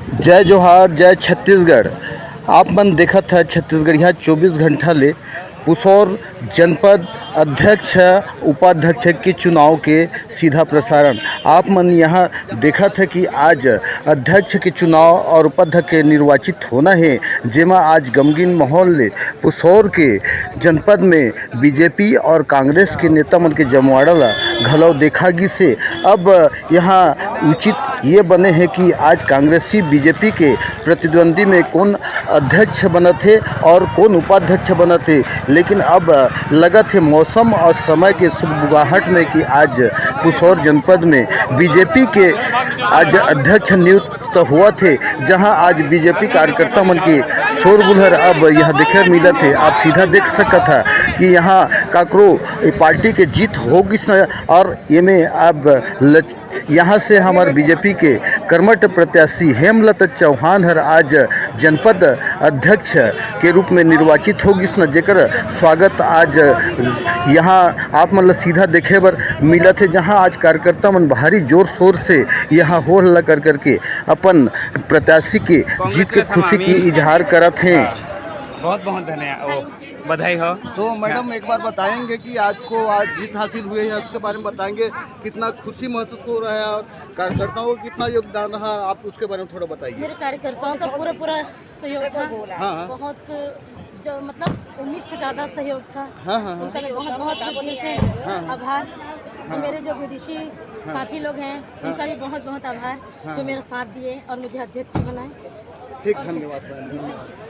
जय जोहार, जय छत्तीसगढ़। आप मन देखत है छत्तीसगढ़ यहाँ 24 घंटा ले पुसौर जनपद अध्यक्ष उपाध्यक्ष के चुनाव के सीधा प्रसारण। आप मन यहाँ देखत है कि आज अध्यक्ष के चुनाव और उपाध्यक्ष के निर्वाचित होना है, जेमा आज गमगीन माहौल ले पुसौर के जनपद में बीजेपी और कांग्रेस के नेता मन के जमवाड़ा ला घलौ देखा गिसे। अब यहाँ उचित ये बने हैं कि आज कांग्रेसी बीजेपी के प्रतिद्वंदी में कौन अध्यक्ष बनत है और कौन उपाध्यक्ष बनत है, लेकिन अब लगत है मौसम और समय के सुगबुगाहट में कि आज पुसौर जनपद में बीजेपी के आज अध्यक्ष नियुक्त हुआ थे, जहां आज बीजेपी कार्यकर्ता मन की शोरगुलर अब यह देखे मिलत है। आप सीधा देख सकत है कि यहाँ काकरो पार्टी के जीत होगी और ये में अब यहाँ से हमारे बीजेपी के कर्मठ प्रत्याशी हेमलता चौहान हर आज जनपद अध्यक्ष के रूप में निर्वाचित होगी न, जेकर स्वागत आज यहाँ आप मतलब सीधा देखे बर मिलत है, जहाँ आज कार्यकर्ता मन भारी जोर शोर से यहाँ हो हल्ला कर करके अपन प्रत्याशी के जीत के खुशी की इजहार करत हैं। बहुत बहुत धन्यवाद, बधाई हो। तो मैडम एक बार बताएंगे कि आपको आज जीत हासिल हुई है, उसके बारे में बताएंगे, कितना खुशी महसूस हो रहा है और कार्यकर्ताओं का कितना योगदान रहा, आप उसके बारे में थोड़ा बताइए। मेरे कार्यकर्ताओं का पूरा सहयोग था। हाँ। बहुत जो मतलब उम्मीद से ज़्यादा सहयोग था। हाँ। उनका भी बहुत बहुत दिल से आभार। मेरे जो विदेशी साथी लोग हैं उनका भी बहुत बहुत आभार जो मेरा साथ दिए और मुझे अध्यक्ष बनाए। ठीक, धन्यवाद।